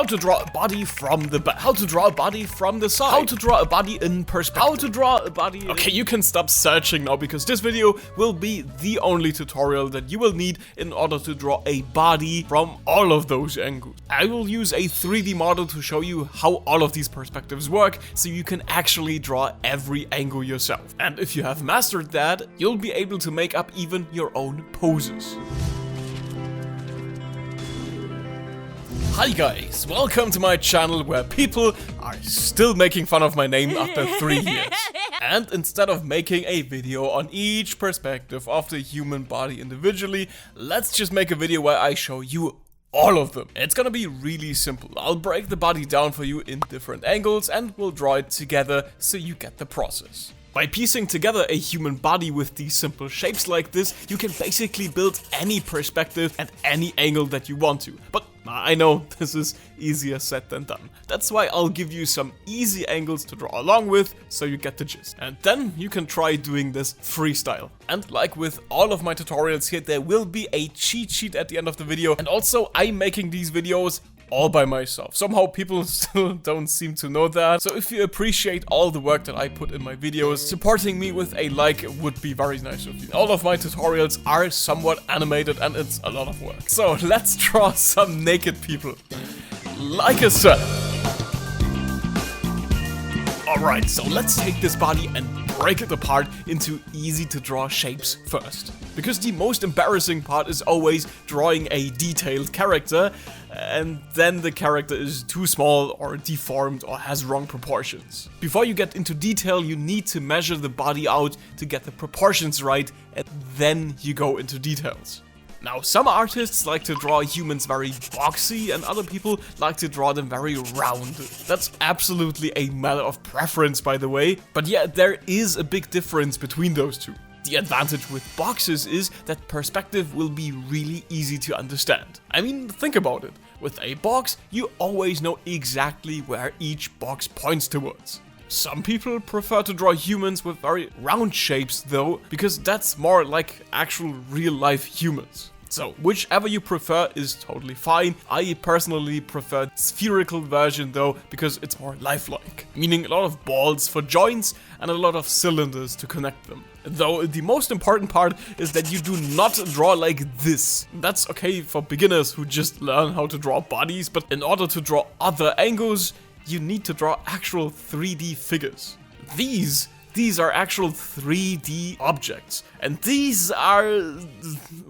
how to draw a body from the back, how to draw a body from the side, how to draw a body in perspective, how to draw a body... Okay, you can stop searching now, because this video will be the only tutorial that you will need in order to draw a body from all of those angles. I will use a 3D model to show you how all of these perspectives work, so you can actually draw every angle yourself. And if you have mastered that, you'll be able to make up even your own poses. Hi guys, welcome to my channel where people are still making fun of my name after 3 years. And instead of making a video on each perspective of the human body individually, let's just make a video where I show you all of them. It's gonna be really simple. I'll break the body down for you in different angles and we'll draw it together so you get the process. By piecing together a human body with these simple shapes like this, you can basically build any perspective at any angle that you want to. But I know this is easier said than done. That's why I'll give you some easy angles to draw along with, so you get the gist. And then you can try doing this freestyle. And like with all of my tutorials here, there will be a cheat sheet at the end of the video. And also, I'm making these videos all by myself. Somehow people still don't seem to know that. So if you appreciate all the work that I put in my videos, supporting me with a like would be very nice of you. All of my tutorials are somewhat animated and it's a lot of work. So let's draw some naked people. Like a sir. Alright, so let's take this body and break it apart into easy to draw shapes first. Because the most embarrassing part is always drawing a detailed character, and then the character is too small or deformed or has wrong proportions. Before you get into detail, you need to measure the body out to get the proportions right, and then you go into details. Now, some artists like to draw humans very boxy and other people like to draw them very round. That's absolutely a matter of preference, by the way. But yeah, there is a big difference between those two. The advantage with boxes is that perspective will be really easy to understand. I mean, think about it. With a box, you always know exactly where each box points towards. Some people prefer to draw humans with very round shapes though, because that's more like actual real-life humans. So, whichever you prefer is totally fine. I personally prefer the spherical version though, because it's more lifelike. Meaning a lot of balls for joints and a lot of cylinders to connect them. Though the most important part is that you do not draw like this. That's okay for beginners who just learn how to draw bodies, but in order to draw other angles, you need to draw actual 3D figures. These are actual 3D objects, and these are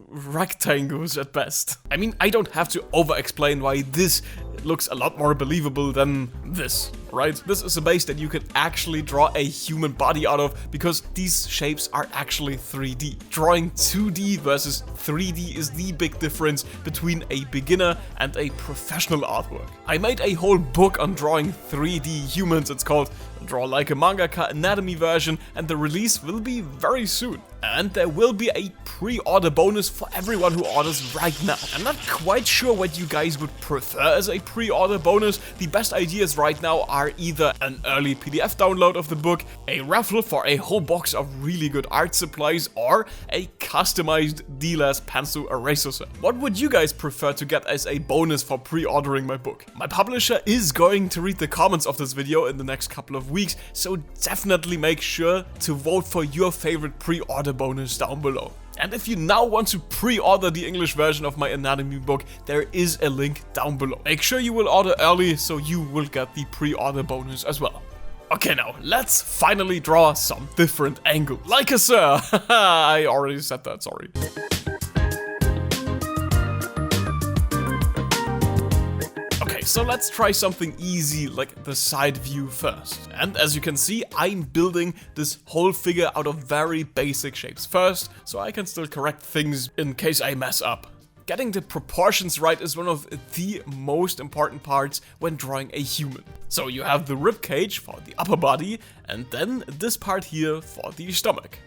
rectangles at best. I mean, I don't have to over-explain why this looks a lot more believable than this, right? This is a base that you can actually draw a human body out of, because these shapes are actually 3D. Drawing 2D versus 3D is the big difference between a beginner and a professional artwork. I made a whole book on drawing 3D humans. It's called Draw Like a Mangaka Anatomy version, and the release will be very soon. And there will be a pre-order bonus for everyone who orders right now. I'm not quite sure what you guys would prefer as a pre-order bonus. The best ideas right now are either an early PDF download of the book, a raffle for a whole box of really good art supplies, or a customized D-less pencil eraser set. What would you guys prefer to get as a bonus for pre-ordering my book? My publisher is going to read the comments of this video in the next couple of weeks, so definitely make sure to vote for your favorite pre-order bonus down below. And if you now want to pre-order the English version of my anatomy book, there is a link down below. Make sure you will order early so you will get the pre-order bonus as well. Okay, now let's finally draw some different angles. Like a sir! I already said that, sorry. So let's try something easy like the side view first. And as you can see, I'm building this whole figure out of very basic shapes first, so I can still correct things in case I mess up. Getting the proportions right is one of the most important parts when drawing a human. So you have the rib cage for the upper body, and then this part here for the stomach.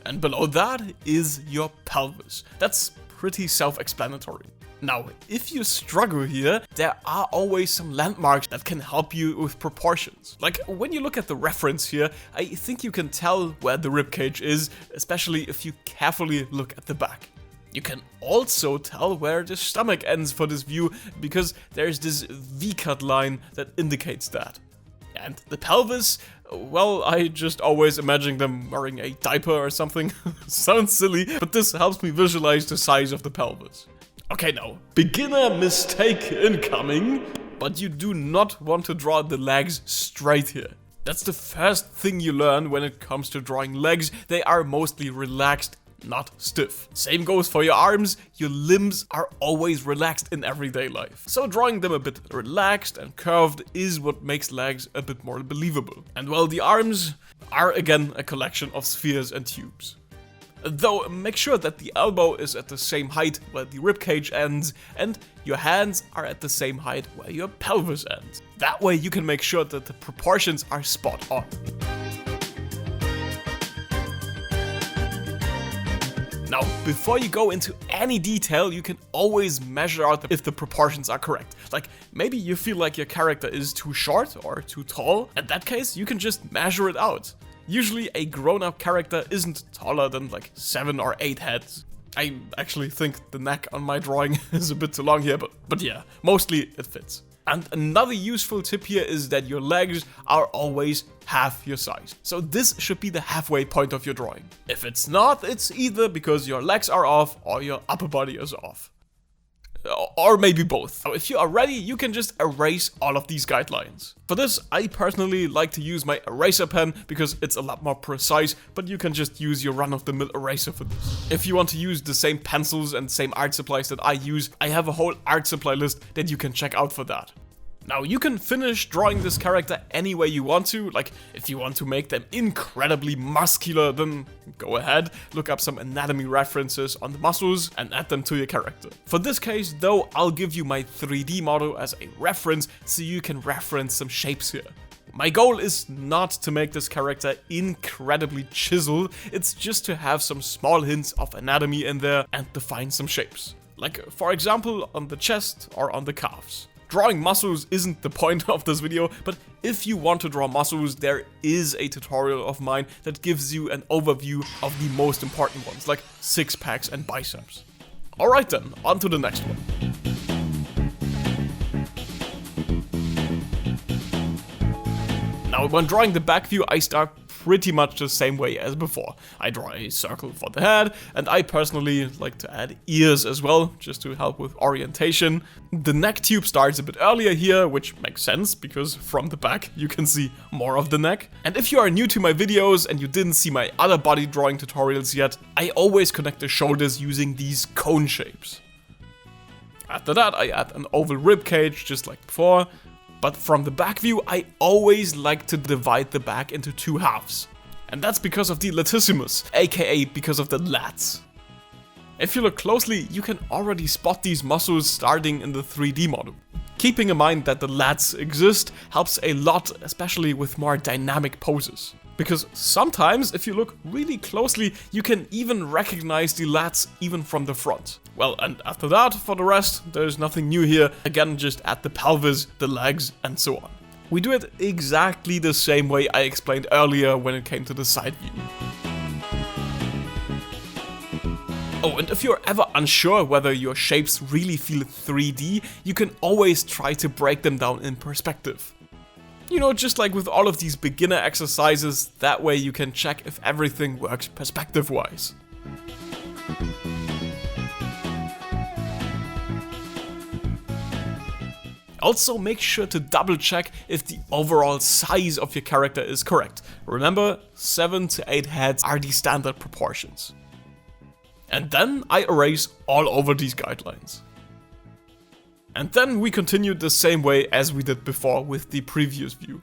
And below that is your pelvis. That's pretty self-explanatory. Now, if you struggle here, there are always some landmarks that can help you with proportions. Like, when you look at the reference here, I think you can tell where the ribcage is, especially if you carefully look at the back. You can also tell where the stomach ends for this view, because there's this V-cut line that indicates that. And the pelvis, well, I just always imagine them wearing a diaper or something. Sounds silly, but this helps me visualize the size of the pelvis. Okay, now, beginner mistake incoming, but you do not want to draw the legs straight here. That's the first thing you learn when it comes to drawing legs. They are mostly relaxed, not stiff. Same goes for your arms. Your limbs are always relaxed in everyday life. So drawing them a bit relaxed and curved is what makes legs a bit more believable. And well, the arms are again a collection of spheres and tubes. Though make sure that the elbow is at the same height where the ribcage ends, and your hands are at the same height where your pelvis ends. That way you can make sure that the proportions are spot on. Now, before you go into any detail, you can always measure out if the proportions are correct. Like, maybe you feel like your character is too short or too tall. In that case, you can just measure it out. Usually, a grown-up character isn't taller than like 7 or 8 heads. I actually think the neck on my drawing is a bit too long here, but yeah, mostly it fits. And another useful tip here is that your legs are always half your size. So this should be the halfway point of your drawing. If it's not, it's either because your legs are off or your upper body is off. Or maybe both. Now, if you are ready, you can just erase all of these guidelines. For this, I personally like to use my eraser pen because it's a lot more precise, but you can just use your run-of-the-mill eraser for this. If you want to use the same pencils and same art supplies that I use, I have a whole art supply list that you can check out for that. Now, you can finish drawing this character any way you want to. Like, if you want to make them incredibly muscular, then go ahead, look up some anatomy references on the muscles and add them to your character. For this case, though, I'll give you my 3D model as a reference so you can reference some shapes here. My goal is not to make this character incredibly chiseled, it's just to have some small hints of anatomy in there and define some shapes. Like, for example, on the chest or on the calves. Drawing muscles isn't the point of this video, but if you want to draw muscles, there is a tutorial of mine that gives you an overview of the most important ones, like six packs and biceps. Alright then, on to the next one. Now, when drawing the back view, I start pretty much the same way as before. I draw a circle for the head, and I personally like to add ears as well, just to help with orientation. The neck tube starts a bit earlier here, which makes sense, because from the back you can see more of the neck. And if you are new to my videos and you didn't see my other body drawing tutorials yet, I always connect the shoulders using these cone shapes. After that, I add an oval rib cage, just like before. But from the back view, I always like to divide the back into two halves. And that's because of the latissimus, aka because of the lats. If you look closely, you can already spot these muscles starting in the 3D model. Keeping in mind that the lats exist helps a lot, especially with more dynamic poses. Because sometimes, if you look really closely, you can even recognize the lats even from the front. Well, and after that, for the rest, there's nothing new here. Again, just add the pelvis, the legs, and so on. We do it exactly the same way I explained earlier when it came to the side view. Oh, and if you're ever unsure whether your shapes really feel 3D, you can always try to break them down in perspective. You know, just like with all of these beginner exercises, that way you can check if everything works perspective-wise. Also, make sure to double check if the overall size of your character is correct. Remember, 7 to 8 heads are the standard proportions. And then I erase all over these guidelines. And then we continue the same way as we did before with the previous view.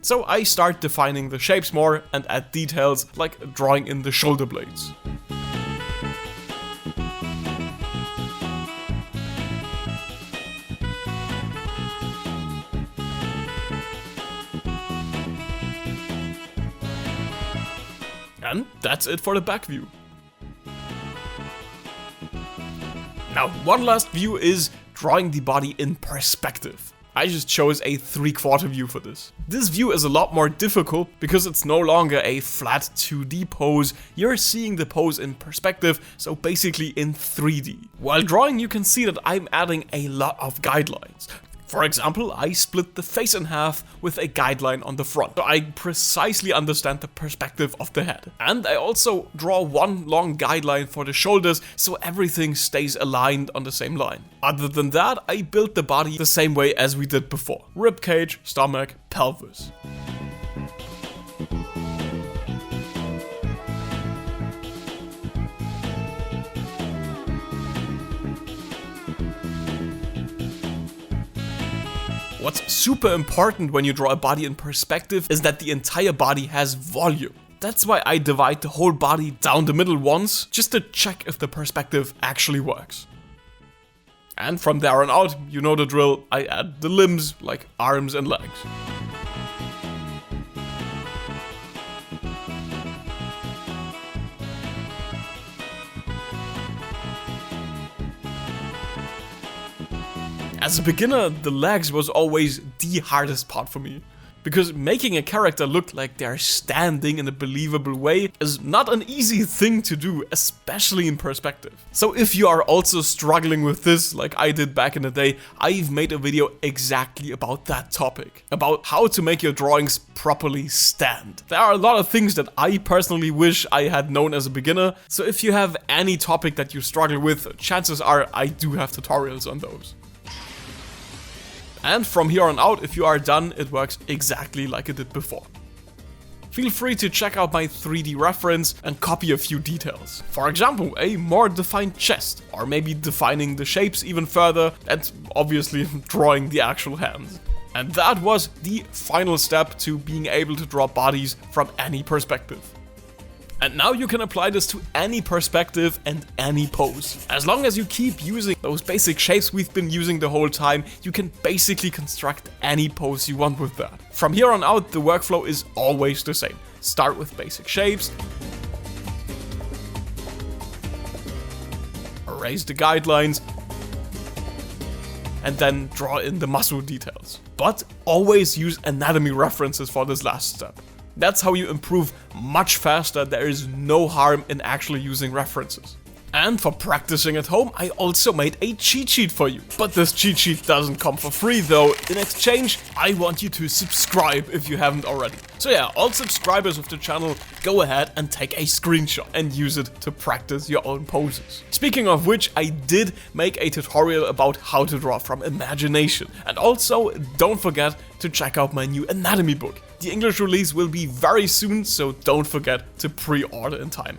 So I start defining the shapes more and add details like drawing in the shoulder blades. And that's it for the back view. Now, one last view is drawing the body in perspective. I just chose a 3/4 view for this. This view is a lot more difficult because it's no longer a flat 2D pose, you're seeing the pose in perspective, so basically in 3D. While drawing, you can see that I'm adding a lot of guidelines. For example, I split the face in half with a guideline on the front, so I precisely understand the perspective of the head. And I also draw one long guideline for the shoulders, so everything stays aligned on the same line. Other than that, I built the body the same way as we did before. Rib cage, stomach, pelvis. What's super important when you draw a body in perspective is that the entire body has volume. That's why I divide the whole body down the middle once, just to check if the perspective actually works. And from there on out, you know the drill, I add the limbs, like arms and legs. As a beginner, the legs was always the hardest part for me. Because making a character look like they're standing in a believable way is not an easy thing to do, especially in perspective. So if you are also struggling with this, like I did back in the day, I've made a video exactly about that topic. About how to make your drawings properly stand. There are a lot of things that I personally wish I had known as a beginner, so if you have any topic that you struggle with, chances are I do have tutorials on those. And from here on out, if you are done, it works exactly like it did before. Feel free to check out my 3D reference and copy a few details. For example, a more defined chest, or maybe defining the shapes even further, and obviously drawing the actual hands. And that was the final step to being able to draw bodies from any perspective. And now you can apply this to any perspective and any pose. As long as you keep using those basic shapes we've been using the whole time, you can basically construct any pose you want with that. From here on out, the workflow is always the same. Start with basic shapes, erase the guidelines, and then draw in the muscle details. But always use anatomy references for this last step. That's how you improve much faster. There is no harm in actually using references. And for practicing at home, I also made a cheat sheet for you. But this cheat sheet doesn't come for free though. In exchange, I want you to subscribe if you haven't already. So yeah, all subscribers of the channel, go ahead and take a screenshot and use it to practice your own poses. Speaking of which, I did make a tutorial about how to draw from imagination. And also, don't forget to check out my new anatomy book. The English release will be very soon, so don't forget to pre-order in time.